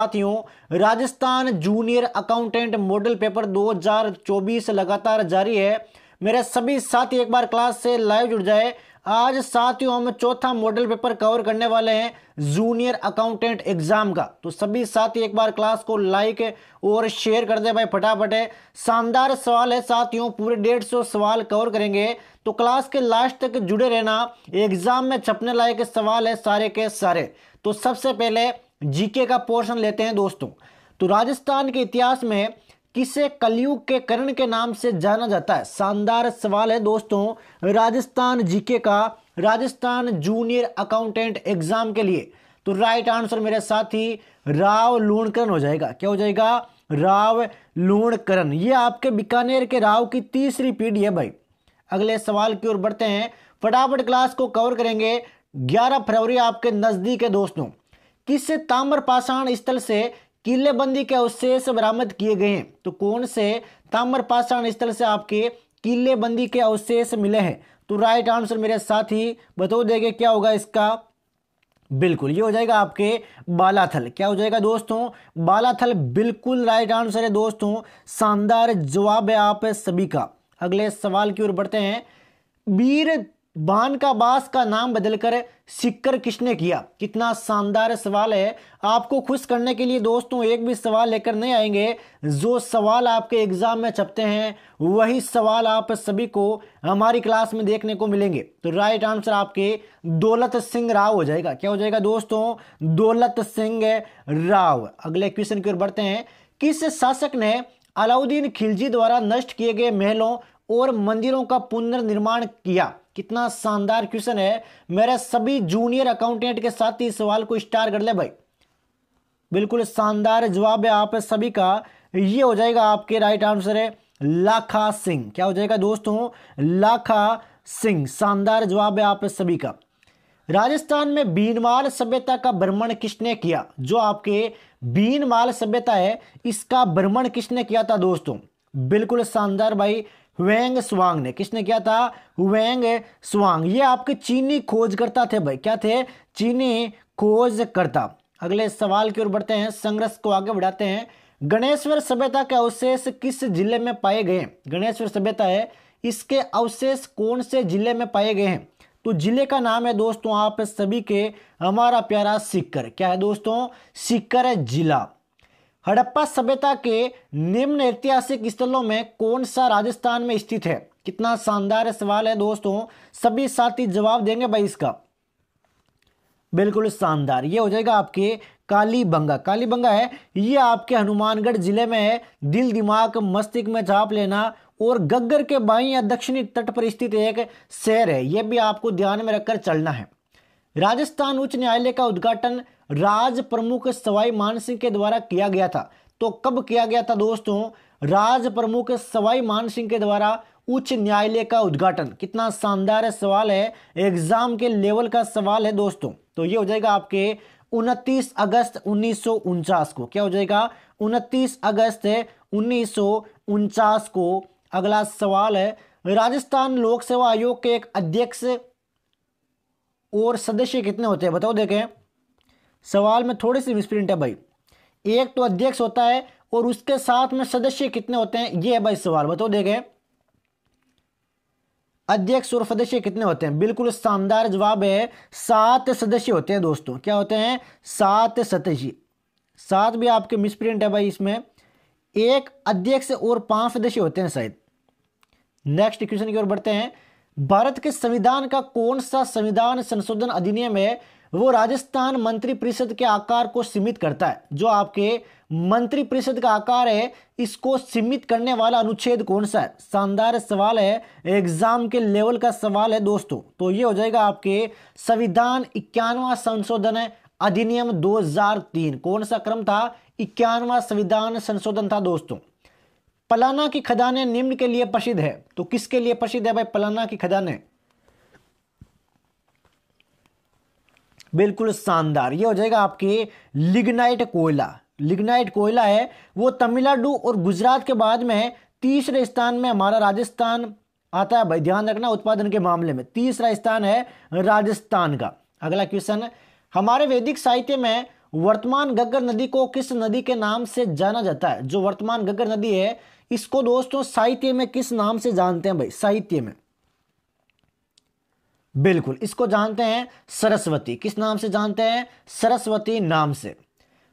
साथियों, Rajasthan junior accountant model paper 2024 लगातार जारी है। मेरे सभी साथी एक बार क्लास से लाइव जुड़ जाए। आज साथियों हम चौथा मॉडल पेपर कवर करने वाले हैं जूनियर अकाउंटेंट एग्जाम का। तो सभी साथी एक बार क्लास को लाइक और शेयर कर दे भाई फटाफट। है शानदार सवाल है साथियों, पूरे 150 सवाल कवर करेंगे, तो क्लास के लास्ट तक जुड़े रहना। एग्जाम में छपने लायक सवाल है सारे के सारे। तो सबसे पहले जीके का पोर्शन लेते हैं दोस्तों। तो राजस्थान के इतिहास में किसे कलयुग के कर्ण के नाम से जाना जाता है? शानदार सवाल है दोस्तों राजस्थान जीके का, राजस्थान जूनियर अकाउंटेंट एग्जाम के लिए। तो राइट आंसर मेरे साथी राव लूणकरण हो जाएगा। क्या हो जाएगा? राव लूणकरण। ये आपके बीकानेर के राव की तीसरी पीढ़ी है भाई। अगले सवाल की ओर बढ़ते हैं, फटाफट क्लास को कवर करेंगे। 11 फरवरी आपके नजदीक है दोस्तों। किस ताम्रपाषाण स्थल से किलेबंदी के अवशेष बरामद किए गए हैं? तो कौन से ताम्रपाषाण स्थल से आपके किलेबंदी के अवशेष मिले हैं? तो राइट आंसर मेरे साथी बता देंगे क्या होगा इसका। बिल्कुल ये हो जाएगा आपके बालाथल। क्या हो जाएगा दोस्तों? बालाथल बिल्कुल राइट आंसर है दोस्तों। शानदार जवाब है आप सभी का। अगले सवाल की ओर बढ़ते हैं, वीर बान का बास का नाम बदलकर सिक्कर किसने किया? कितना शानदार सवाल है। आपको खुश करने के लिए दोस्तों एक भी सवाल लेकर नहीं आएंगे। जो सवाल आपके एग्जाम में छपते हैं वही सवाल आप सभी को हमारी क्लास में देखने को मिलेंगे। तो राइट आंसर आपके दौलत सिंह राव हो जाएगा। क्या हो जाएगा दोस्तों? दौलत सिंह राव। अगले क्वेश्चन की ओर बढ़ते हैं, किस शासक ने अलाउद्दीन खिलजी द्वारा नष्ट किए गए महलों और मंदिरों का पुनर्निर्माण किया? कितना शानदार क्वेश्चन है। मेरे सभी जूनियर अकाउंटेंट के साथ ही सवाल को स्टार कर ले भाई। बिल्कुल शानदार जवाब है आप सभी का। ये हो जाएगा आपके राइट आंसर है लाखा सिंह। क्या हो जाएगा दोस्तों? लाखा सिंह। शानदार जवाब है आप सभी का। राजस्थान में बीनमाल सभ्यता का भ्रमण किसने किया? जो आपके बीनमाल सभ्यता है इसका भ्रमण किसने किया था दोस्तों? बिल्कुल शानदार भाई, हुएंग स्वांग ने। किसने किया था? हुएंग स्वांग। ये आपके चीनी खोजकर्ता थे भाई। क्या थे? चीनी खोजकर्ता। अगले सवाल की ओर बढ़ते हैं, संघर्ष को आगे बढ़ाते हैं। गणेश्वर सभ्यता के अवशेष किस जिले में पाए गए? गणेश्वर सभ्यता है इसके अवशेष कौन से जिले में पाए गए हैं? तो जिले का नाम है दोस्तों आप सभी के हमारा प्यारा सीकर। क्या है दोस्तों? सीकर जिला। हड़प्पा सभ्यता के निम्न ऐतिहासिक स्थलों में कौन सा राजस्थान में स्थित है? कितना शानदार सवाल है दोस्तों। सभी साथी जवाब देंगे भाई इसका। बिल्कुल शानदार। ये हो जाएगा आपके कालीबंगा। कालीबंगा है ये आपके हनुमानगढ़ जिले में है। दिल दिमाग मस्तिष्क में छाप लेना। और गग्गर के बाईं या दक्षिणी तट पर स्थित एक शहर है। यह भी आपको ध्यान में रखकर चलना है। राजस्थान उच्च न्यायालय का उद्घाटन राज प्रमुख सवाई मानसिंह के द्वारा किया गया था। तो कब किया गया था दोस्तों? राज प्रमुख सवाई मानसिंह के द्वारा उच्च न्यायालय का उद्घाटन। कितना शानदार सवाल है, एग्जाम के लेवल का सवाल है दोस्तों। तो ये हो जाएगा आपके 29 अगस्त 1949 को। क्या हो जाएगा? 29 अगस्त 1949 को। अगला सवाल है, राजस्थान लोक सेवा आयोग के एक अध्यक्ष और सदस्य कितने होते हैं? बताओ देखें। सवाल में थोड़ी सी मिसप्रिंट है भाई। एक तो अध्यक्ष होता है और उसके साथ में सदस्य कितने होते हैं, ये है भाई सवाल। बताओ देखें अध्यक्ष और सदस्य कितने होते हैं। बिल्कुल शानदार जवाब है 7 सदस्य होते हैं दोस्तों। क्या होते हैं? 7 सदस्य। 7 भी आपके मिसप्रिंट है भाई इसमें। एक अध्यक्ष और 5 सदस्य होते हैं शायद। नेक्स्ट क्वेश्चन की ओर बढ़ते हैं, भारत के संविधान का कौन सा संविधान संशोधन अधिनियम है वो राजस्थान मंत्री परिषद के आकार को सीमित करता है? जो आपके मंत्री परिषद का आकार है इसको सीमित करने वाला अनुच्छेद कौन सा है? शानदार सवाल है, एग्जाम के लेवल का सवाल है दोस्तों। तो ये हो जाएगा आपके संविधान 51वां संशोधन अधिनियम 2003। कौन सा क्रम था? 51वां संविधान संशोधन था दोस्तों। पलाना की खदानें निम्न के लिए प्रसिद्ध है। तो किसके लिए प्रसिद्ध है भाई पलाना की खदानें? बिल्कुल शानदार। ये हो जाएगा आपके लिग्नाइट कोयला। लिग्नाइट कोयला है वो तमिलनाडु और गुजरात के बाद में तीसरे स्थान में हमारा राजस्थान आता है भाई। ध्यान रखना उत्पादन के मामले में तीसरा स्थान है राजस्थान का। अगला क्वेश्चन, हमारे वैदिक साहित्य में वर्तमान घग्गर नदी को किस नदी के नाम से जाना जाता है? जो वर्तमान घग्गर नदी है इसको दोस्तों साहित्य में किस नाम से जानते हैं भाई? साहित्य में बिल्कुल इसको जानते हैं सरस्वती। किस नाम से जानते हैं? सरस्वती नाम से।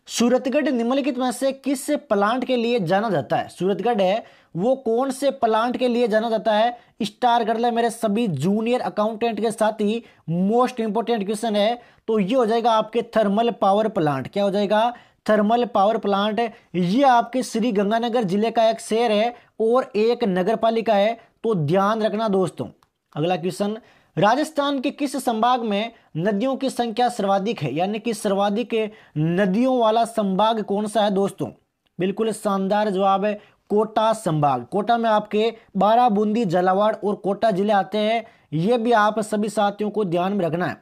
सूरतगढ़ निम्नलिखित में से किस प्लांट के लिए जाना जाता है? सूरतगढ़ है वो कौन से प्लांट के लिए जाना जाता है? स्टार कर ले मेरे सभी जूनियर अकाउंटेंट के साथ ही मोस्ट इंपोर्टेंट क्वेश्चन है। तो ये हो जाएगा आपके थर्मल पावर प्लांट। क्या हो जाएगा? Thermal power plant. ये आपके श्री गंगानगर जिले का एक शहर है और एक नगर पालिका है, तो ध्यान रखना दोस्तों। अगला क्वेश्चन, राजस्थान के किस संभाग में नदियों की संख्या सर्वाधिक है? यानी कि सर्वाधिक नदियों वाला संभाग कौन सा है दोस्तों? बिल्कुल शानदार जवाब है कोटा संभाग। कोटा में आपके 12 बूंदी, झालावाड़ और कोटा जिले आते हैं। ये भी आप सभी साथियों को ध्यान में रखना है।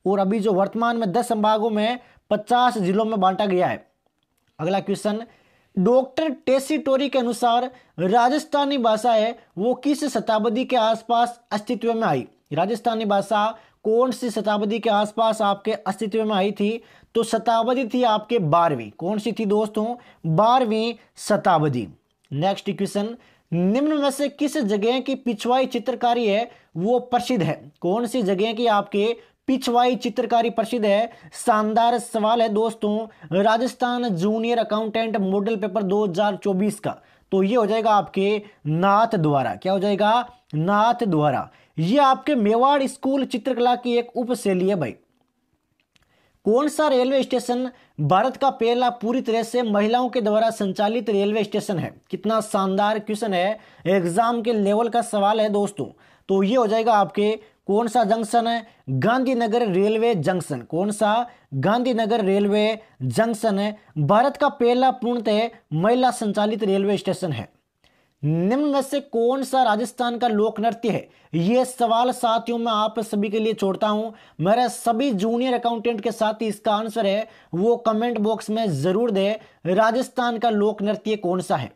और अभी जो वर्तमान में 10 संभागों में 50 जिलों में बांटा गया है। अगला क्वेश्चन, डॉक्टर टेसीटोरी के अनुसार राजस्थानी भाषा है वो किस शताब्दी के आसपास अस्तित्व में आई? राजस्थानी भाषा कौन सी शताब्दी के आसपास आपके अस्तित्व में आई थी? तो शताब्दी थी आपके 12वीं। कौन सी थी दोस्तों? 12वीं शताब्दी। नेक्स्ट क्वेश्चन, निम्न में से किस जगह की पिछवाई चित्रकारी है वो प्रसिद्ध है? कौन सी जगह की आपके पिछवाई चित्रकारी प्रसिद्ध है? शानदार सवाल है दोस्तों Rajasthan junior accountant model paper 2024 का। तो ये हो जाएगा आपके नाथ द्वारा। क्या हो जाएगा? नाथ द्वारा। ये आपके मेवाड़ स्कूल चित्रकला की एक उपशैली है भाई। कौन सा रेलवे स्टेशन भारत का पहला पूरी तरह से महिलाओं के द्वारा संचालित रेलवे स्टेशन है? कितना शानदार क्वेश्चन है, एग्जाम के लेवल का सवाल है दोस्तों। तो ये हो जाएगा आपके कौन सा जंक्शन है? Gandhinagar railway junction. कौन सा? गांधीनगर रेलवे जंक्शन है भारत का पहला पूर्णतः महिला संचालित रेलवे स्टेशन है। निम्न में से कौन सा राजस्थान का लोक नृत्य है? यह सवाल साथियों मैं आप सभी के लिए छोड़ता हूं। मेरे सभी जूनियर अकाउंटेंट के साथ ही इसका आंसर है वो कमेंट बॉक्स में जरूर दे। राजस्थान का लोक नृत्य कौन सा है?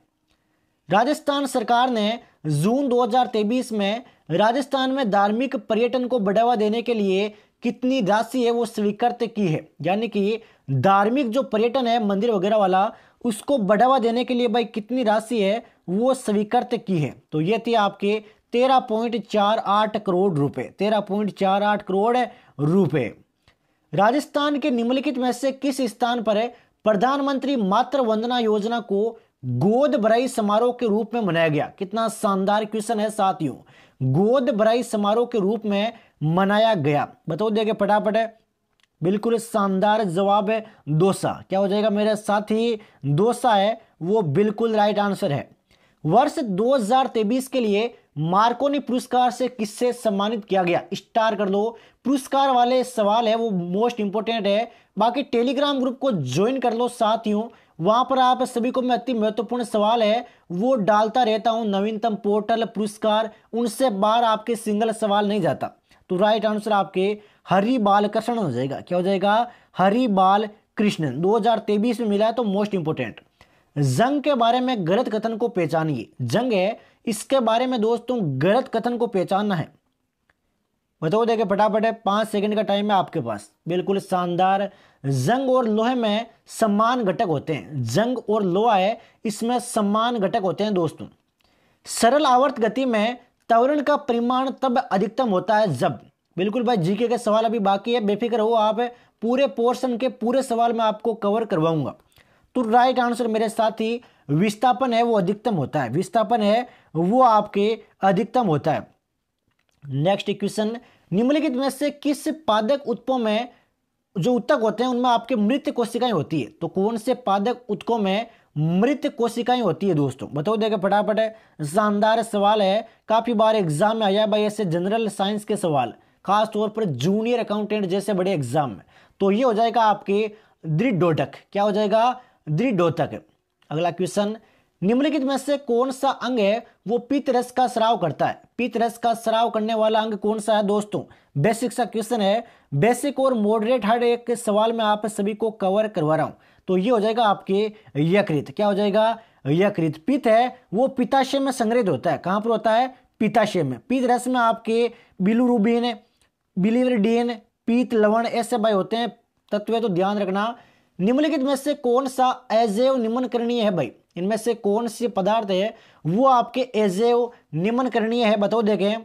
राजस्थान सरकार ने जून 2023 में राजस्थान में धार्मिक पर्यटन को बढ़ावा देने के लिए कितनी राशि है वो स्वीकृत की है? यानी कि धार्मिक जो पर्यटन है मंदिर वगैरह वाला उसको बढ़ावा देने के लिए भाई कितनी राशि है वो स्वीकृत की है? तो ये थी आपके 13.48 करोड़ रुपए। 13.48 करोड़ रुपए। राजस्थान के निम्नलिखित में से किस स्थान पर प्रधानमंत्री मातृ वंदना योजना को गोद भराई समारोह के रूप में मनाया गया? कितना शानदार क्वेश्चन है साथियों। गोद भराई समारोह के रूप में मनाया गया, बताओ देंगे फटाफट। बिल्कुल शानदार जवाब है दौसा। क्या हो जाएगा मेरे साथी? दौसा है वो बिल्कुल राइट आंसर है। वर्ष 2023 के लिए मार्कोनी पुरस्कार से किससे सम्मानित किया गया? स्टार कर दो। पुरस्कार वाले सवाल है वो मोस्ट इंपोर्टेंट है। बाकी टेलीग्राम ग्रुप को ज्वाइन कर लो साथियों, वहां पर आप सभी को मैं अति महत्वपूर्ण सवाल है वो डालता रहता हूं। नवीनतम पोर्टल पुरस्कार उनसे बाहर आपके सिंगल सवाल नहीं जाता। तो राइट आंसर आपके हरि बाल कृष्ण हो जाएगा। क्या हो जाएगा? हरि बाल कृष्णन 2023 में मिला है। तो मोस्ट इंपोर्टेंट, जंग के बारे में गलत कथन को पहचानिए। जंग है इसके बारे में दोस्तों गलत कथन को पहचानना है। बताओ देखे फटाफट है, 5 सेकंड का टाइम है आपके पास। बिल्कुल शानदार। जंग और लोहे में समान घटक होते हैं। जंग और लोहा है इसमें समान घटक होते हैं दोस्तों। सरल आवर्त गति में त्वरण का परिमाण तब अधिकतम होता है जब। बिल्कुल भाई जीके के सवाल अभी बाकी है, बेफिक्र हो आप। पूरे पोर्शन के पूरे सवाल मैं आपको कवर करवाऊंगा। तो राइट आंसर मेरे साथी विस्थापन है वो अधिकतम होता है। विस्थापन है वो आपके अधिकतम होता है। नेक्स्ट क्वेश्चन, निम्नलिखित में से किस पादक उत्पों में जो उत्तक होते हैं उनमें आपके मृत कोशिकाएं होती है? तो कौन से पादक उत्तकों में मृत कोशिकाएं होती है दोस्तों? बताओ देखे फटाफट है। शानदार सवाल है, काफी बार एग्जाम में आया भाई ऐसे जनरल साइंस के सवाल, खास तौर पर जूनियर अकाउंटेंट जैसे बड़े एग्जाम में। तो ये हो जाएगा आपके दृढ़ोतक। क्या हो जाएगा? दृढ़ोतक। अगला क्वेश्चन, निम्नलिखित में से कौन सा अंग है वो पित्त रस का स्राव करता है? पित्त रस का स्राव करने वाला अंग कौन सा है दोस्तों? बेसिक सा क्वेश्चन है। बेसिक और मॉडरेट हर एक सवाल में आप सभी को कवर करवा रहा हूं। तो ये हो जाएगा आपके यकृत। क्या हो जाएगा? यकृत। पित्त है वो पित्ताशय में संग्रहित होता है। कहां पर होता है? पित्ताशय में। पित्त रस में आपके बिलिरुबिन, बिलिरुबिन, पीत लवण ऐसे भाई होते हैं तत्व, तो ध्यान रखना। निम्नलिखित में से कौन सा अजैव निम्नकरणीय है भाई? इनमें से कौन सी पदार्थ है वो आपके अजैव निम्नकरणीय है? बताओ देखें,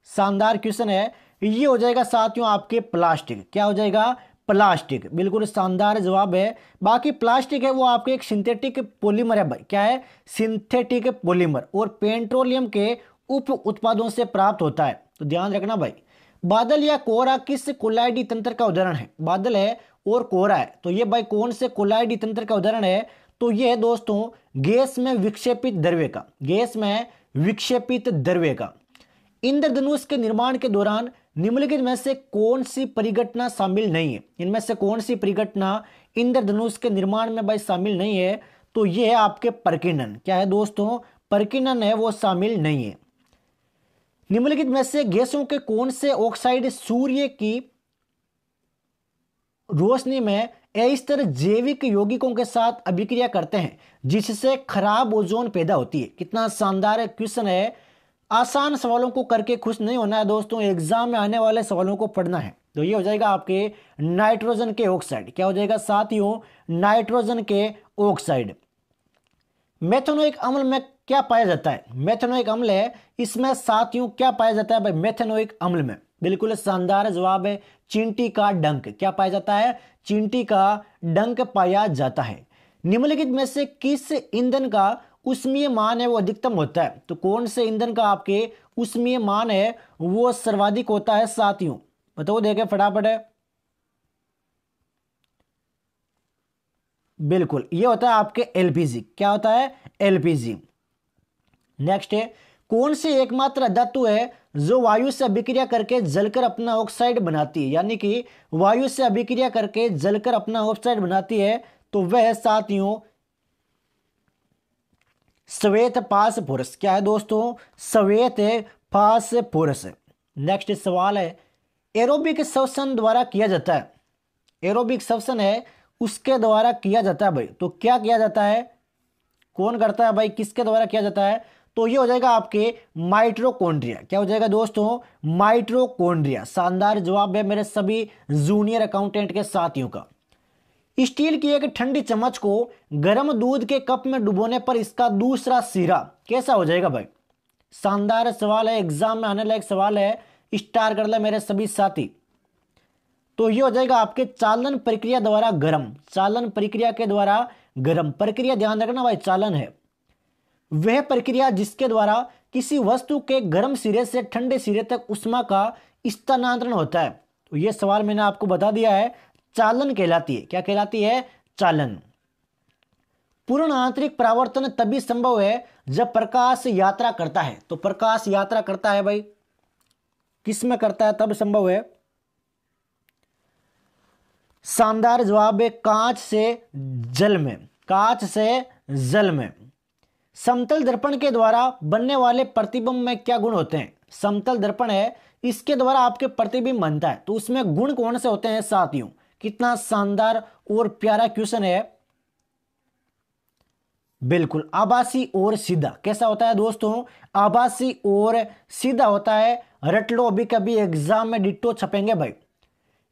शानदार क्वेश्चन है। ये हो जाएगा साथियों आपके प्लास्टिक। क्या हो जाएगा? प्लास्टिक। बिल्कुल शानदार जवाब है। बाकी प्लास्टिक है वो आपके एक सिंथेटिक पॉलीमर है भाई। क्या है? सिंथेटिक पॉलीमर, और पेट्रोलियम के उप उत्पादों से प्राप्त होता है। तो ध्यान रखना भाई। बादल या कोहरा किस कोलाइडी तंत्र का उदाहरण है? बादल है और कोहरा है, तो ये भाई कौन से कोलाइडी तंत्र का उदाहरण है? तो ये है दोस्तों गैस में विक्षेपित द्रव्य का, गैस में विक्षेपित द्रव्य का। इंद्रधनुष के निर्माण के दौरान निम्नलिखित में से कौन सी परिघटना शामिल नहीं है? इनमें से कौन सी परिघटना इंद्रधनुष के निर्माण में भाई शामिल नहीं है? तो ये है आपके प्रकीर्णन। क्या है दोस्तों? प्रकीर्णन है वो शामिल नहीं है। निम्नलिखित में से गैसों के कौन से ऑक्साइड सूर्य की रोशनी में अस्थिर जैविक यौगिकों के साथ अभिक्रिया करते हैं जिससे खराब ओजोन पैदा होती है? कितना शानदार क्वेश्चन है। आसान सवालों को करके खुश नहीं होना है दोस्तों, एग्जाम में आने वाले सवालों को पढ़ना है। तो ये हो जाएगा आपके नाइट्रोजन के ऑक्साइड। क्या हो जाएगा साथियों? नाइट्रोजन के ऑक्साइड। मेथेनोइक अम्ल में क्या पाया जाता है? मेथेनोइक अम्ल है, इसमें साथियों क्या पाया जाता है भाई मेथेनोइक अम्ल में? बिल्कुल शानदार जवाब है, चींटी का डंक। क्या पाया जाता है? चींटी का डंक पाया जाता है। निम्नलिखित में से किस ईंधन का ऊष्मीय मान है वो अधिकतम होता है? तो कौन से ईंधन का आपके ऊष्मीय मान है वो सर्वाधिक होता है साथियों? बताओ देखें फटाफट है। बिल्कुल ये होता है आपके एलपीजी। क्या होता है? एलपीजी। नेक्स्ट है, कौन सी एकमात्र धातु है जो वायु से अभिक्रिया करके जलकर अपना ऑक्साइड बनाती है? यानी कि वायु से अभिक्रिया करके जलकर अपना ऑक्साइड बनाती है, तो वह साथियों श्वेत फास्फोरस। क्या है दोस्तों? श्वेत फास्फोरस। नेक्स्ट सवाल है, एरोबिक श्वसन द्वारा किया जाता है। एरोबिक श्वसन है उसके द्वारा किया जाता है भाई। तो क्या किया जाता है? कौन करता है भाई? किसके द्वारा किया जाता है? तो ये हो जाएगा आपके माइटोकॉन्ड्रिया। क्या हो जाएगा दोस्तों? माइटोकॉन्ड्रिया। शानदार जवाब है मेरे सभी जूनियर अकाउंटेंट के साथियों का। स्टील की एक ठंडी चम्मच को गर्म दूध के कप में डुबोने पर इसका दूसरा सिरा कैसा हो जाएगा भाई? शानदार सवाल है, एग्जाम में आने लायक सवाल है, स्टार कर ले मेरे सभी साथी। तो ये हो जाएगा आपके चालन प्रक्रिया द्वारा गर्म। चालन प्रक्रिया के द्वारा गर्म प्रक्रिया, ध्यान रखना भाई, चालन है वह प्रक्रिया जिसके द्वारा किसी वस्तु के गर्म सिरे से ठंडे सिरे तक उष्मा का स्थानांतरण होता है। तो ये सवाल मैंने आपको बता दिया है, चालन कहलाती है। क्या कहलाती है? चालन। पूर्ण आंतरिक परावर्तन तभी संभव है जब प्रकाश यात्रा करता है। तो प्रकाश यात्रा करता है भाई, किस में करता है तब संभव है? शानदार जवाब है, कांच से जल में। कांच से जल में। समतल दर्पण के द्वारा बनने वाले प्रतिबिंब में क्या गुण होते हैं? समतल दर्पण है इसके द्वारा आपके प्रतिबिंब बनता है, तो उसमें गुण कौन से होते हैं साथियों? कितना शानदार और प्यारा क्वेश्चन है। बिल्कुल आभासी और सीधा। कैसा होता है दोस्तों? आभासी और सीधा होता है। रट लो, अभी कभी एग्जाम में डिट्टो छपेंगे भाई।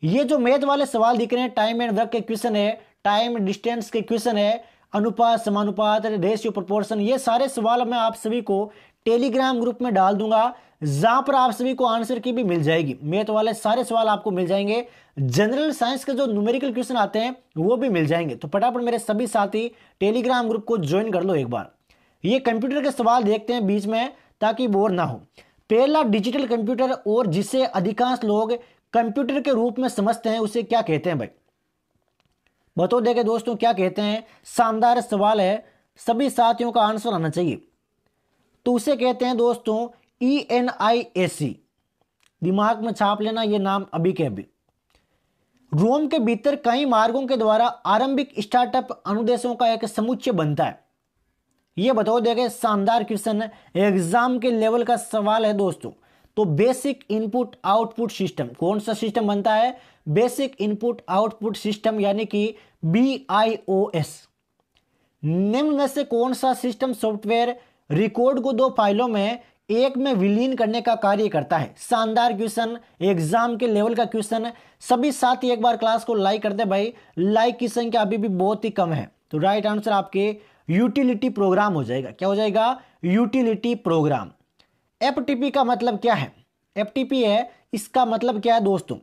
ये जो मैथ वाले सवाल दिख रहे हैं टाइम एंड वर्क के क्वेश्चन है, टाइम डिस्टेंस के क्वेश्चन है, अनुपात समानुपात रेशियो प्रोपोर्शन, ये सारे सवाल मैं आप सभी को टेलीग्राम ग्रुप में डाल दूंगा, जहां पर आप सभी को आंसर की भी मिल जाएगी। मैथ वाले सारे सवाल आपको मिल जाएंगे, जनरल साइंस के जो न्यूमेरिकल क्वेश्चन आते हैं वो भी मिल जाएंगे। तो फटाफट मेरे सभी साथी टेलीग्राम ग्रुप को ज्वाइन कर लो एक बार। ये कंप्यूटर के सवाल देखते हैं बीच में ताकि बोर ना हो। पहला डिजिटल कंप्यूटर और जिसे अधिकांश लोग कंप्यूटर के रूप में समझते हैं उसे क्या कहते हैं भाई? बताओ देखे दोस्तों क्या कहते हैं? शानदार सवाल है, सभी साथियों का आंसर आना चाहिए। तो उसे कहते हैं दोस्तों ENIAC। दिमाग में छाप लेना ये नाम अभी के अभी। रोम के भीतर कई मार्गों के द्वारा आरंभिक स्टार्टअप अनुदेशों का एक समुच्चय बनता है। ये बताओ देखे, शानदार क्वेश्चन है, एग्जाम के लेवल का सवाल है दोस्तों। तो बेसिक इनपुट आउटपुट सिस्टम, कौन सा सिस्टम बनता है? बेसिक इनपुट आउटपुट सिस्टम यानी कि BIOS। निम्न में से कौन सा सिस्टम सॉफ्टवेयर रिकॉर्ड को दो फाइलों में एक में विलीन करने का कार्य करता है। शानदार क्वेश्चन, एग्जाम के लेवल का क्वेश्चन। सभी साथी एक बार क्लास को लाइक कर दे भाई, लाइक की संख्या अभी भी बहुत ही कम है। तो राइट आंसर आपके यूटिलिटी प्रोग्राम हो जाएगा। क्या हो जाएगा? Utility programme. एफटीपी का मतलब क्या है? एफटीपी है, इसका मतलब क्या है दोस्तों?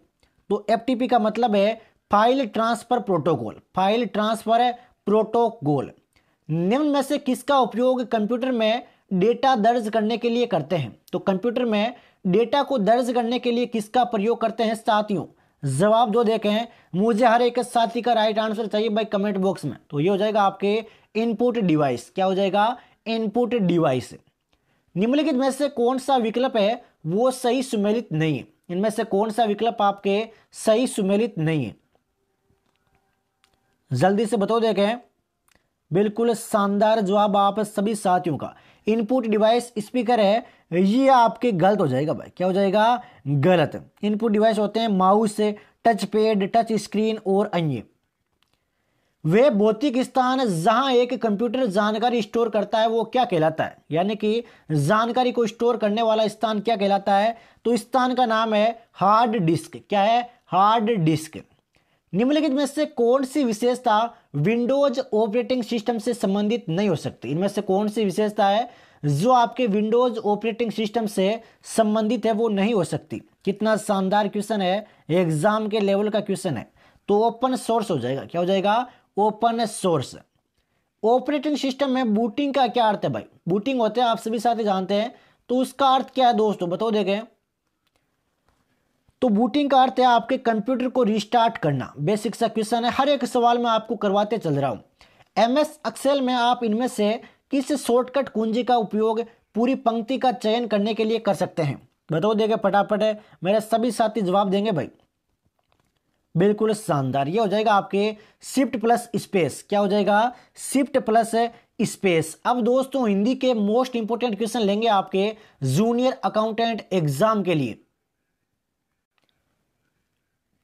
तो एफटीपी का मतलब है file transfer protocol. File transfer protocol. निम्न में से किसका उपयोग कंप्यूटर में डेटा दर्ज करने के लिए करते हैं? तो कंप्यूटर में डेटा को दर्ज करने के लिए किसका प्रयोग करते हैं साथियों? जवाब दो देखें, मुझे हर एक साथी का राइट आंसर चाहिए भाई कमेंट बॉक्स में। तो ये हो जाएगा आपके इनपुट डिवाइस। क्या हो जाएगा? Input device. निम्नलिखित में से कौन सा विकल्प है वो सही सुमेलित नहीं है? इनमें से कौन सा विकल्प आपके सही सुमेलित नहीं है? जल्दी से बताओ देखें। बिल्कुल शानदार जवाब आप सभी साथियों का। इनपुट डिवाइस स्पीकर है, ये आपके गलत हो जाएगा भाई। क्या हो जाएगा? गलत। इनपुट डिवाइस होते हैं mouse, touch pad, touch screen और अन्य। वे भौतिक स्थान जहां एक कंप्यूटर जानकारी स्टोर करता है वो क्या कहलाता है? यानी कि जानकारी को स्टोर करने वाला स्थान क्या कहलाता है? तो स्थान का नाम है हार्ड डिस्क। क्या है? Hard disk. निम्नलिखित में से कौन सी विशेषता विंडोज ऑपरेटिंग सिस्टम से संबंधित नहीं हो सकती? इनमें से कौन सी विशेषता है जो आपके विंडोज ऑपरेटिंग सिस्टम से संबंधित है वो नहीं हो सकती? कितना शानदार क्वेश्चन है, एग्जाम के लेवल का क्वेश्चन है। तो ओपन सोर्स हो जाएगा। क्या हो जाएगा? Open source. ऑपरेटिंग सिस्टम में बूटिंग का क्या अर्थ है भाई? बूटिंग होते हैं आप सभी साथी जानते हैं, तो उसका अर्थ क्या है दोस्तों बताओ देखें। तो बूटिंग का अर्थ है आपके कंप्यूटर को रिस्टार्ट करना। बेसिक सा क्वेश्चन है, हर एक सवाल में आपको करवाते चल रहा हूं। एमएस एक्सेल में आप इनमें से किस शॉर्टकट कुंजी का उपयोग पूरी पंक्ति का चयन करने के लिए कर सकते हैं? बताओ देंगे फटाफट है, मेरे सभी साथी जवाब देंगे भाई। बिल्कुल शानदार, ये हो जाएगा आपके शिफ्ट प्लस स्पेस। क्या हो जाएगा? Shift plus space. अब दोस्तों हिंदी के मोस्ट इंपोर्टेंट क्वेश्चन लेंगे आपके जूनियर अकाउंटेंट एग्जाम के लिए।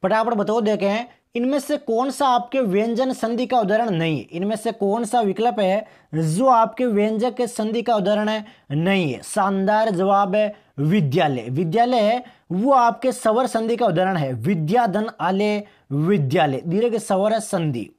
फटाफट बताओ देखें, इनमें से कौन सा आपके व्यंजन संधि का उदाहरण नहीं है? इनमें से कौन सा विकल्प है जो आपके व्यंजक के संधि का उदाहरण है? नहीं है। शानदार जवाब है विद्यालय। विद्यालय है वो आपके स्वर संधि का उदाहरण है। विद्याधन आले विद्यालय, दीर्घ स्वर संधि।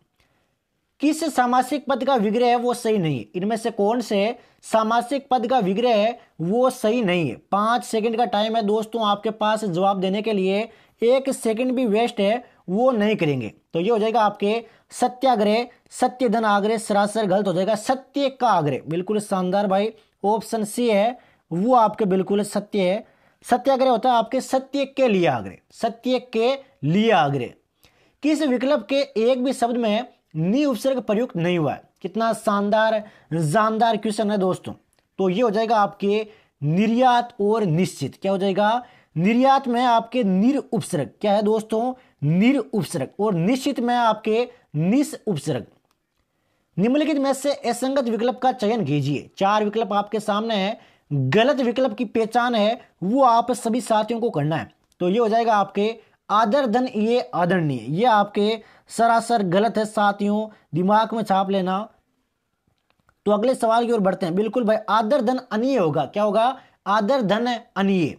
किस सामासिक पद का विग्रह है वो सही नहीं है? इनमें से कौन से सामासिक पद का विग्रह है वो सही नहीं है? 5 सेकंड का टाइम है दोस्तों आपके पास जवाब देने के लिए, 1 सेकंड भी वेस्ट है वो नहीं करेंगे। तो ये हो जाएगा आपके सत्याग्रह, सत्यधन आग्रह सरासर गलत हो जाएगा। सत्य का आग्रह, बिल्कुल शानदार भाई। ऑप्शन सी है वो आपके बिल्कुल सत्य है। सत्याग्रह होता है आपके सत्य के लिए आग्रह। सत्य के लिए आग्रह। किस विकल्प के एक भी शब्द में नी उपसर्ग प्रयुक्त नहीं हुआ है? कितना शानदार जानदार क्वेश्चन है दोस्तों। तो ये हो जाएगा आपके निर्यात और निश्चित। क्या हो जाएगा? निर्यात में आपके निर उपसर्ग। क्या है दोस्तों? निर उपसर्ग। और निश्चित में आपके निस उपसर्ग। निम्नलिखित में से असंगत विकल्प का चयन कीजिए। 4 विकल्प आपके सामने है, गलत विकल्प की पहचान है वो आप सभी साथियों को करना है। तो ये हो जाएगा आपके आदर धन ये आदरणीय, ये आपके सरासर गलत है साथियों, दिमाग में छाप लेना। तो अगले सवाल की ओर बढ़ते हैं। बिल्कुल भाई, आदर धन अनीय होगा। क्या होगा? आदर धन अनीय।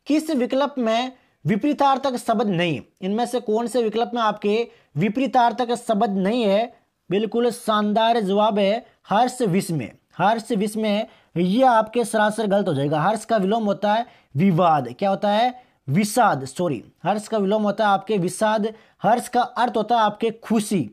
किस विकल्प में विपरीतार्थक शब्द नहीं है? इनमें से कौन से विकल्प में आपके विपरीतार्थक शब्द नहीं है? बिल्कुल शानदार जवाब है हर्ष विस्मय। हर्ष विस्मय ये आपके सरासर गलत हो जाएगा। हर्ष का विलोम होता है विवाद। क्या होता है? विषाद। सॉरी, हर्ष का विलोम होता है आपके विषाद। हर्ष का अर्थ होता है आपके खुशी।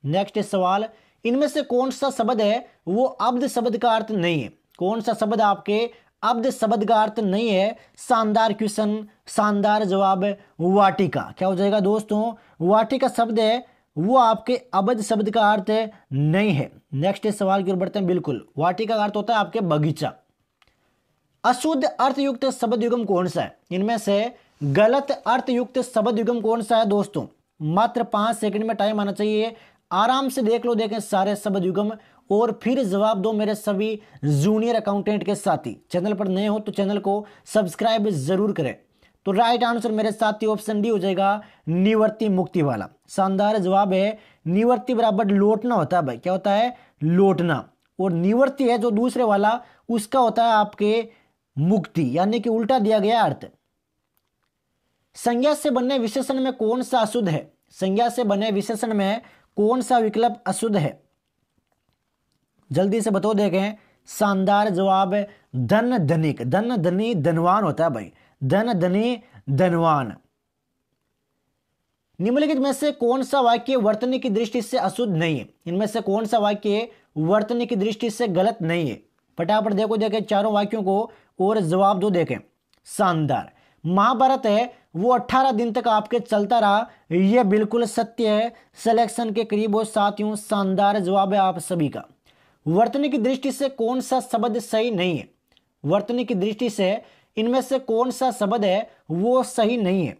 नेक्स्ट सवाल, इनमें से कौन सा शब्द है वो अब्द शब्द का अर्थ नहीं है? कौन सा शब्द आपके अब्द शब्द का अर्थ नहीं है? शानदार क्वेश्चन, शानदार जवाब है वाटिका। क्या हो जाएगा दोस्तों? वाटिका शब्द है वो आपके अबध शब्द का अर्थ नहीं है। नेक्स्ट सवाल की ओर बढ़ते हैं। बिल्कुल, वाटिका का अर्थ होता है आपके बगीचा। अशुद्ध अर्थयुक्त शब्द युग्म कौन सा है? इनमें से गलत अर्थयुक्त शब्द युग्म कौन सा है दोस्तों? मात्र 5 सेकंड में टाइम आना चाहिए। आराम से देख लो, देखें सारे शब्द युग्म और फिर जवाब दो मेरे सभी जूनियर अकाउंटेंट के साथी। चैनल पर नए हो तो चैनल को सब्सक्राइब जरूर करें। तो राइट आंसर मेरे साथी ऑप्शन डी हो जाएगा, निवर्ती मुक्ति वाला। शानदार जवाब है। निवर्ती बराबर लौटना होता है भाई। क्या होता है? लौटना। और निवर्ती है जो दूसरे वाला उसका होता है आपके मुक्ति, यानी कि उल्टा दिया गया अर्थ। संज्ञा से बने विशेषण में कौन सा अशुद्ध है? संज्ञा से बने विशेषण में कौन सा विकल्प अशुद्ध है? जल्दी से बताओ, देखें। शानदार जवाब है धन धनिक। धन धनी धनवान होता है भाई, धन धनी धनवान। निम्नलिखित में से कौन सा वाक्य वर्तनी की दृष्टि से अशुद्ध नहीं है? इनमें से कौन सा वाक्य वर्तनी की दृष्टि से गलत नहीं है? फटाफट देखो, देखें चारों वाक्यों को और जवाब दो। देखें, शानदार। महाभारत है वो 18 दिन तक आपके चलता रहा, यह बिल्कुल सत्य है। सिलेक्शन के करीब हो साथियों, शानदार जवाब है आप सभी का। वर्तनी की दृष्टि से कौन सा शब्द सही नहीं है? वर्तनी की दृष्टि से इनमें से कौन सा शब्द है वो सही नहीं है?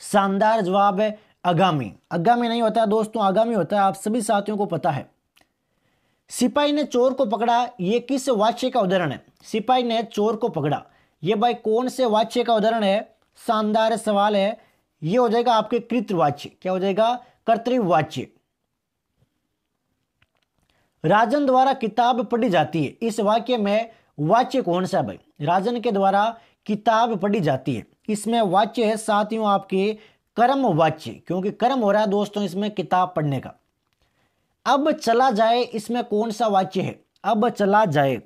शानदार जवाब है आगामी। आगामी नहीं होता दोस्तों, आगामी होता है, आप सभी साथियों को पता है। सिपाही ने चोर को पकड़ा, ये किस वाक्य का उदाहरण है? सिपाही ने चोर को पकड़ा, ये भाई कौन से वाक्य का उदाहरण है? शानदार सवाल है। ये हो जाएगा आपके कृतवाच्य। क्या हो जाएगा? कर्तृवाच्य। राजन द्वारा किताब पढ़ी जाती है, इस वाक्य में वाच्य कौन सा भाई? राजन के द्वारा किताब पढ़ी जाती है, इसमें वाच्य है साथियों आपके कर्म वाच्य, क्योंकि कर्म हो रहा है दोस्तों इसमें किताब पढ़ने का। अब चला जाए, इसमें कौन सा वाच्य है? अब चला जाए।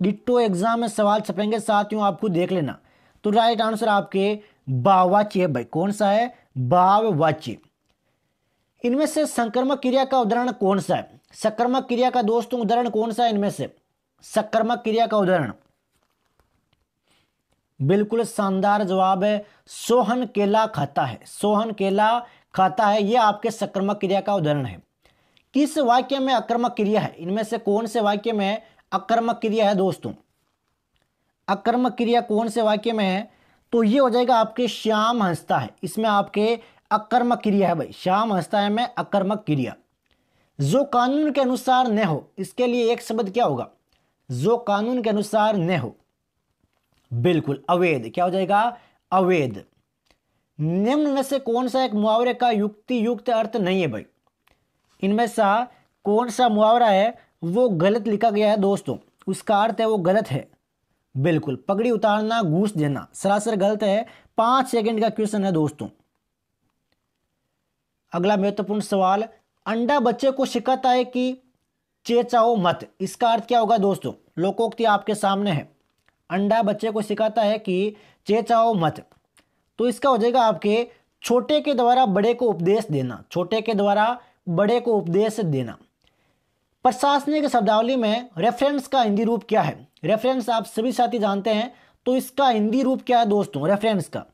डिट्टो एग्जाम में सवाल छपेंगे साथियों, आपको देख लेना। तो राइट आंसर आपके भाववाच्य है भाई। कौन सा है? भाववाच्य। इनमें से सकर्मक क्रिया का उदाहरण कौन सा है? सकर्मक क्रिया का दोस्तों उदाहरण कौन सा है इनमें से? सकर्मक क्रिया का उदाहरण बिल्कुल शानदार जवाब है सोहन केला खाता है। सोहन केला खाता है, यह आपके सकर्मक क्रिया का उदाहरण है। किस वाक्य में अकर्मक क्रिया है? इनमें से कौन से वाक्य में अकर्मक क्रिया है दोस्तों? अकर्मक क्रिया कौन से वाक्य में है? तो ये हो जाएगा आपके श्याम हंसता है, इसमें आपके अकर्मक क्रिया है भाई। श्याम हंसता है में अकर्मक क्रिया। जो कानून के अनुसार न हो, इसके लिए एक शब्द क्या होगा? जो कानून के अनुसार न हो, बिल्कुल अवैध। क्या हो जाएगा? अवैध। निम्न में से कौन सा एक मुहावरे का युक्ति युक्त अर्थ नहीं है भाई? इनमें से कौन सा मुहावरा है वो गलत लिखा गया है दोस्तों, उसका अर्थ है वो गलत है। बिल्कुल, पगड़ी उतारना घूस देना सरासर गलत है। 5 सेकंड का क्वेश्चन है दोस्तों। अगला महत्वपूर्ण सवाल, अंडा बच्चे को सिखाता है कि चेचाओ मत, इसका अर्थ क्या होगा दोस्तों? लोकोक्ति आपके सामने है। अंडा बच्चे को सिखाता है कि चेचाओ मत, तो इसका हो जाएगा आपके छोटे के द्वारा बड़े को उपदेश देना। छोटे के द्वारा बड़े को उपदेश देना। प्रशासनिक शब्दावली में रेफरेंस का हिंदी रूप क्या है? रेफरेंस आप सभी साथी जानते हैं, तो इसका हिंदी रूप क्या है दोस्तों? रेफरेंस का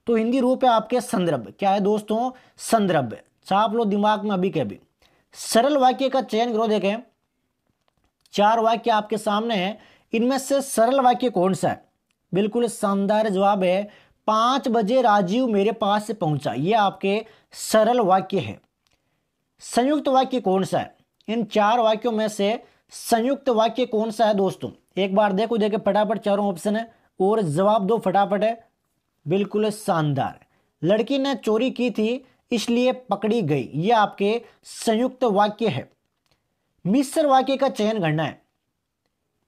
तो हिंदी रूप है आपके संदर्भ। क्या है दोस्तों? संदर्भ। छाप लो दिमाग में अभी के अभी। सरल वाक्य का चयन करो। देखें 4 वाक्य आपके सामने हैं, इनमें से सरल वाक्य कौन सा है? बिल्कुल शानदार जवाब है 5 बजे राजीव मेरे पास पहुंचा, यह आपके सरल वाक्य है। संयुक्त वाक्य कौन सा है? इन 4 वाक्यों में से संयुक्त वाक्य कौन सा है दोस्तों? एक बार देखो, देखे फटाफट चारों ऑप्शन है और जवाब दो फटाफट है। बिल्कुल शानदार। लड़की ने चोरी की थी इसलिए पकड़ी गई, यह आपके संयुक्त वाक्य है। मिश्र वाक्य का चयन करना है।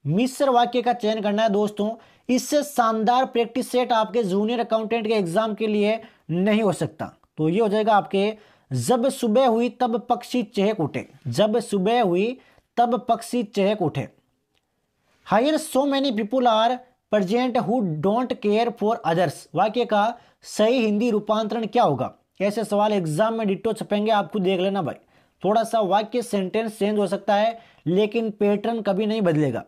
मिश्र वाक्य का चयन करना है दोस्तों, इससे शानदार प्रैक्टिस सेट आपके जूनियर अकाउंटेंट के एग्जाम के लिए नहीं हो सकता। तो ये हो जाएगा आपके जब सुबह हुई तब पक्षी चहक उठे। जब सुबह हुई तब पक्षी चहक उठे। Here so many people are present who don't care for others, वाक्य का सही हिंदी रूपांतरण क्या होगा? ऐसे सवाल एग्जाम में डिट्टो छपेंगे, आपको देख लेना भाई। थोड़ा सा वाक्य सेंटेंस चेंज हो सकता है लेकिन पैटर्न कभी नहीं बदलेगा।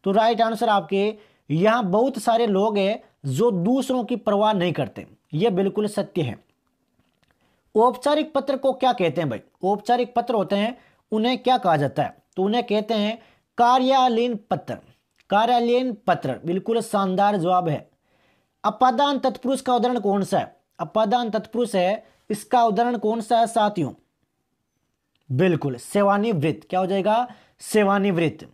तो राइट आंसर आपके यहां बहुत सारे लोग हैं जो दूसरों की परवाह नहीं करते, यह बिल्कुल सत्य है। औपचारिक पत्र को क्या कहते हैं भाई? औपचारिक पत्र होते हैं उन्हें क्या कहा जाता है? तो उन्हें कहते हैं कार्यालयीन पत्र। कार्यालयीन पत्र, बिल्कुल शानदार जवाब है। अपादान तत्पुरुष का उदाहरण कौन सा है? अपादान तत्पुरुष है, इसका उदाहरण कौन सा है साथियों? बिल्कुल सेवानिवृत्त। क्या हो जाएगा? सेवानिवृत्त।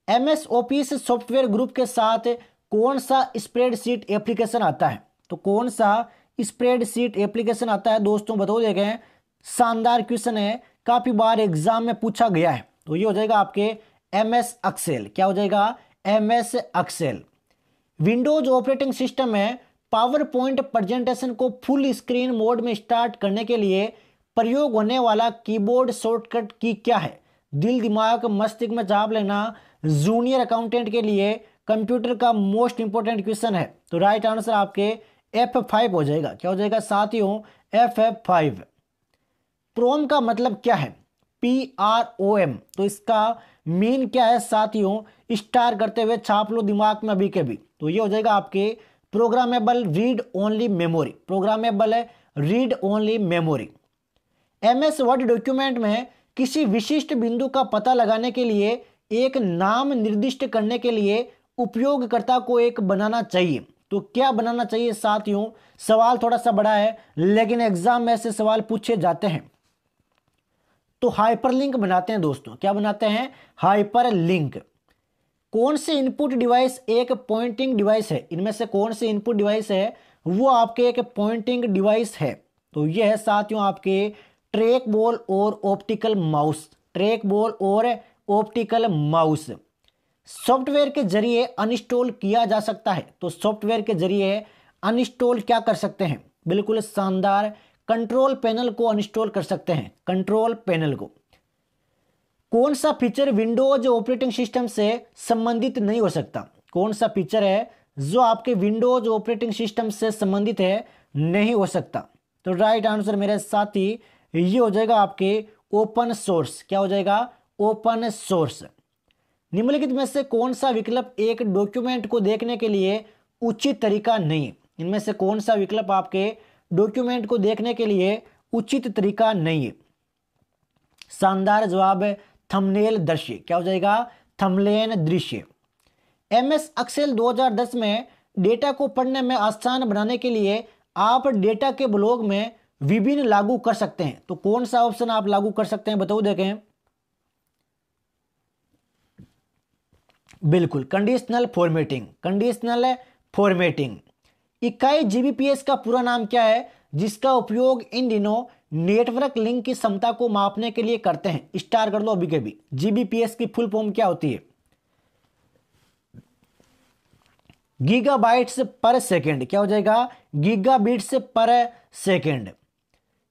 एमएस ऑफिस सॉफ्टवेयर ग्रुप के साथ कौन सा स्प्रेडशीट एप्लीकेशन आता है? तो कौन सा स्प्रेडशीट एप्लीकेशन आता है दोस्तों, बताओ। देखें शानदार क्वेश्चन है, काफी बार एग्जाम में पूछा गया है। तो ये हो जाएगा आपके MS एक्सेल। क्या हो जाएगा? MS Excel. Windows operating system में पावर पॉइंट प्रेजेंटेशन को फुल स्क्रीन मोड में स्टार्ट करने के लिए प्रयोग होने वाला कीबोर्ड शॉर्टकट की क्या है? दिल दिमाग मस्तिष्क में छाप लेना जूनियर अकाउंटेंट के लिए कंप्यूटर का मोस्ट इंपोर्टेंट क्वेश्चन है। तो राइट आंसर आपके F5 हो जाएगा। क्या हो जाएगा साथियों? F5। प्रोम का मतलब क्या है? PROM। तो इसका मीन क्या है साथियों? स्टार करते हुए छाप लो दिमाग में अभी के भी। तो ये हो जाएगा आपके programmable read only memory. Programmable है read only memory. MS word document में किसी विशिष्ट बिंदु का पता लगाने के लिए एक नाम निर्दिष्ट करने के लिए उपयोगकर्ता को एक बनाना चाहिए। तो क्या बनाना चाहिए साथियों? सवाल थोड़ा सा बड़ा है लेकिन एग्जाम में ऐसे सवाल पूछे जाते हैं। तो हाइपरलिंक बनाते हैं दोस्तों। क्या बनाते हैं? हाइपरलिंक। कौन से इनपुट डिवाइस एक पॉइंटिंग डिवाइस है? इनमें से कौन से इनपुट डिवाइस है वो आपके एक पॉइंटिंग डिवाइस है? तो ये है साथियों आपके ट्रैक बॉल और ऑप्टिकल माउस। ट्रैक बॉल और ऑप्टिकल माउस सॉफ्टवेयर के जरिए अनइंस्टॉल किया जा सकता है। तो सॉफ्टवेयर के जरिए अनइंस्टॉल क्या कर सकते हैं? बिल्कुल शानदार, कंट्रोल पैनल को अनइंस्टॉल कर सकते हैं। कंट्रोल पैनल को। कौन सा फीचर विंडोज ऑपरेटिंग सिस्टम से संबंधित नहीं हो सकता? कौन सा फीचर है जो आपके विंडोज ऑपरेटिंग सिस्टम से संबंधित है? नहीं हो सकता। तो राइट आंसर मेरे साथी ये हो जाएगा आपके ओपन सोर्स। क्या हो जाएगा? Open source. निम्नलिखित में से कौन सा विकल्प एक डॉक्यूमेंट को देखने के लिए उचित तरीका नहीं है? इनमें से कौन सा विकल्प आपके डॉक्यूमेंट को देखने के लिए उचित तरीका नहीं है? शानदार जवाब है थंबनेल दृश्य। क्या हो जाएगा? थंबनेल दृश्य। MS एक्सेल 2010 में डेटा को पढ़ने में आसान बनाने के लिए आप डेटा के ब्लॉक में विभिन्न लागू कर सकते हैं। तो कौन सा ऑप्शन आप लागू कर सकते हैं बताओ देखें। बिल्कुल कंडीशनल फॉर्मेटिंग। Conditional formatting. इकाई GBPS का पूरा नाम क्या है जिसका उपयोग इन दिनों नेटवर्क लिंक की क्षमता को मापने के लिए करते हैं? स्टार कर लो अभी के भी। GBPS की फुल फॉर्म क्या होती है? गीगाबाइट्स पर सेकेंड। क्या हो जाएगा? Gigabits per second.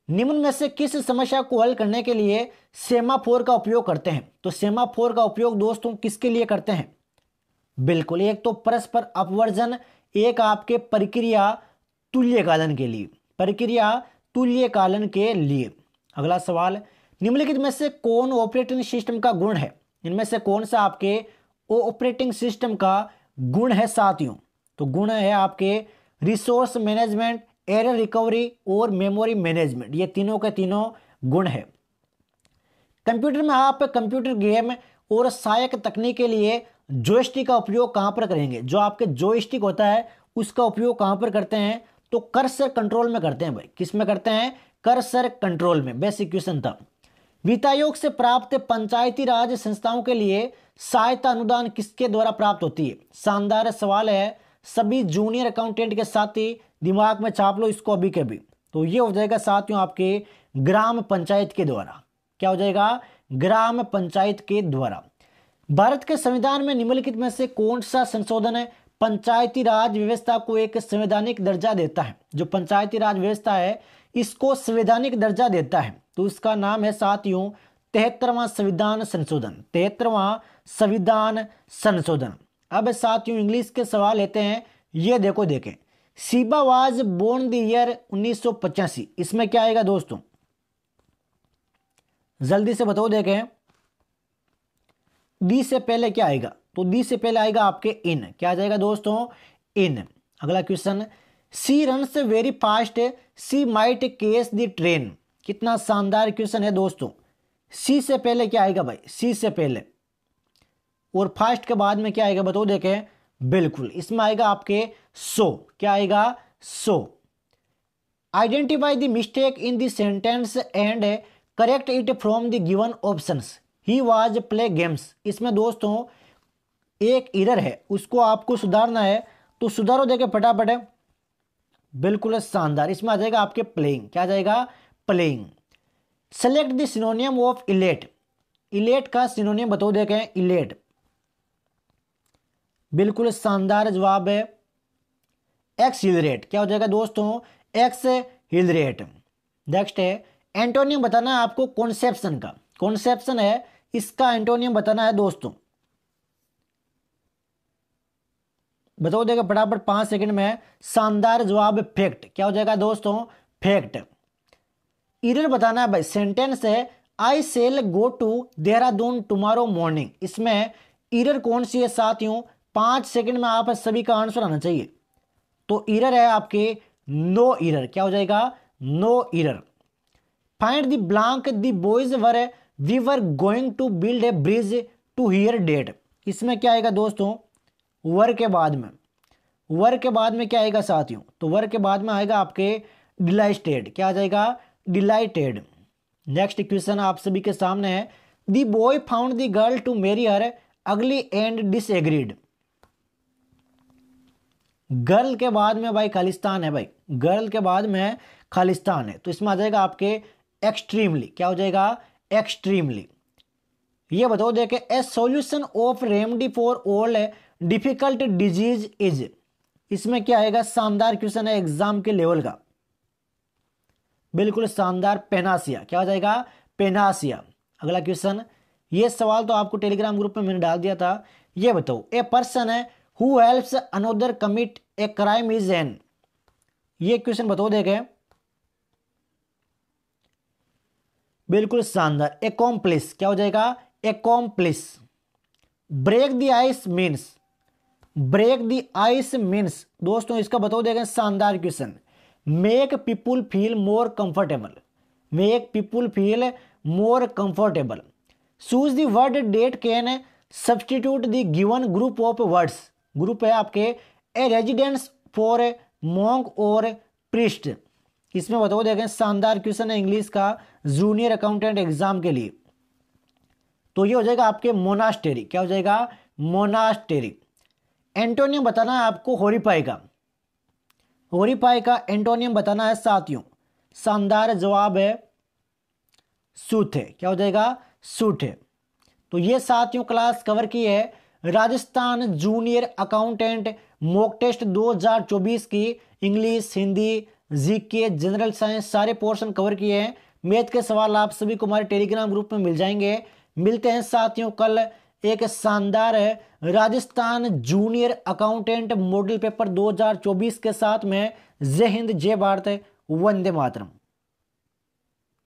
निम्न में से किस समस्या को हल करने के लिए सेमाफोर का उपयोग करते हैं? तो सेमाफोर का उपयोग दोस्तों किसके लिए करते हैं? बिल्कुल, एक तो परस्पर अपवर्जन, एक आपके प्रक्रिया तुल्यकालन के लिए। प्रक्रिया तुल्यकालन के लिए। अगला सवाल, निम्नलिखित में से कौन ऑपरेटिंग सिस्टम का गुण है? इनमें से कौन सा आपके ऑपरेटिंग सिस्टम का गुण है साथियों? तो गुण है आपके रिसोर्स मैनेजमेंट, एरर रिकवरी और मेमोरी मैनेजमेंट। ये तीनों के तीनों गुण है। कंप्यूटर में आप कंप्यूटर गेम और सहायक तकनीक के लिए जॉयस्टिक का उपयोग कहां पर करेंगे? जो आपके जॉयस्टिक होता है उसका उपयोग कहां पर करते हैं? तो कर्सर कंट्रोल में करते हैं भाई। किस में करते हैं? कर्सर कंट्रोल में। बेसिक क्वेश्चन था। वित्त आयोग से प्राप्त पंचायती राज संस्थाओं के लिए सहायता अनुदान किसके द्वारा प्राप्त होती है? शानदार सवाल है। सभी जूनियर अकाउंटेंट के साथी दिमाग में छाप लो इसको अभी के भी। तो ये हो जाएगा साथियों आपके ग्राम पंचायत के द्वारा। क्या हो जाएगा? ग्राम पंचायत के द्वारा। भारत के संविधान में निम्नलिखित में से कौन सा संशोधन है पंचायती राज व्यवस्था को एक संवैधानिक दर्जा देता है? जो पंचायती राज व्यवस्था है इसको संवैधानिक दर्जा देता है। तो इसका नाम है साथियों 73वां संविधान संशोधन। 73वां संविधान संशोधन। अब साथियों इंग्लिश के सवाल लेते हैं। ये देखो देखें, Sheeba was born the year 1985। इसमें क्या आएगा दोस्तों? जल्दी से बताओ देखें। दी से पहले क्या आएगा? तो दी से पहले आएगा आपके इन। क्या आ जाएगा दोस्तों? इन। अगला question, she runs very fast she might catch the train. कितना शानदार क्वेश्चन है दोस्तों। सी से पहले क्या आएगा भाई? सी से पहले और फास्ट के बाद में क्या आएगा बताओ देखें। बिल्कुल इसमें आएगा आपके सो। क्या आएगा? So. Identify the mistake in the sentence and correct it from the given options. He was play games. इसमें दोस्तों एक एरर है उसको आपको सुधारना है। तो सुधारो देखे फटाफट। बिल्कुल शानदार। इसमें आ जाएगा आपके प्लेइंग। क्या आ जाएगा? Playing. Select the synonym of elite. Elite का सिनोनियम बताओ देखें, इलेट। बिल्कुल शानदार जवाब है, एक्सीलरेट। क्या हो जाएगा दोस्तों, एक्सीलरेट। नेक्स्ट है एंटोनियम बताना है आपको कॉन्सेप्शन का। कॉन्सेप्शन है, इसका एंटोनियम बताना है दोस्तों। बताओ देगा फटाफट 5 सेकंड में। शानदार जवाब फैक्ट। क्या हो जाएगा दोस्तों, फैक्ट। इरर बताना है भाई, सेंटेंस है I shall go to Dehradun tomorrow morning. इसमें इरर कौन सी है साथियों, 5 सेकंड में आप सभी का आंसर आना चाहिए। तो इरर है आपके नो इरर। क्या हो जाएगा, no error. Find the blank the boys were we were going to build a bridge to here date. इसमें क्या आएगा दोस्तों, वर के बाद में, वर के बाद में क्या आएगा साथियों, तो वर के बाद में आएगा आपके डिलाइटेड। क्या आ जाएगा, डिलाइटेड। नेक्स्ट क्वेश्चन आप सभी के सामने है, the boy found the girl to marry her ugly and disagreed. Girl के बाद में भाई खालिस्तान है, भाई गर्ल के बाद में खालिस्तान है, तो इसमें आ जाएगा आपके एक्सट्रीमली। क्या हो जाएगा, एक्सट्रीमली। ये बताओ देखे, ए solution of remedy for all difficult disease is. इसमें क्या आएगा, शानदार क्वेश्चन है एग्जाम के लेवल का, बिल्कुल शानदार, पेनासिया। क्या हो जाएगा, पेनासिया। अगला क्वेश्चन, ये सवाल तो आपको टेलीग्राम ग्रुप में मैंने डाल दिया था। ये बताओ, ए पर्सन है who helps another commit a crime is an. ये क्वेश्चन बताओ देखे, बिल्कुल शानदार, एकॉम्प्लिस। क्या हो जाएगा, accomplice. Break the ice means, break the ice means दोस्तों इसका बताओ देखें, शानदार question. Make people feel more comfortable, make people feel more comfortable. Choose the word that can substitute the given group of words. Group है आपके a residence for a monk और priest. इसमें बताओ देखें, शानदार क्वेश्चन है इंग्लिश का junior accountant exam के लिए। तो ये हो जाएगा आपके मोनास्टेरी। क्या हो जाएगा, मोनास्टेरी। एंटोनियम बताना है आपको हॉरिफाई का। हॉरिफाई का एंटोनियम बताना है साथियों। शानदार जवाब है सूट है। क्या हो जाएगा, सूट है। तो ये साथियों क्लास कवर की है Rajasthan junior accountant mock test 2024 की। English, Hindi, GK, general science सारे पोर्शन कवर किए हैं। मैथ के सवाल आप सभी को हमारे टेलीग्राम ग्रुप में मिल जाएंगे। मिलते हैं साथियों कल एक शानदार Rajasthan junior accountant model paper 2024 के साथ में। जय हिंद, जय भारत, वंदे मातरम।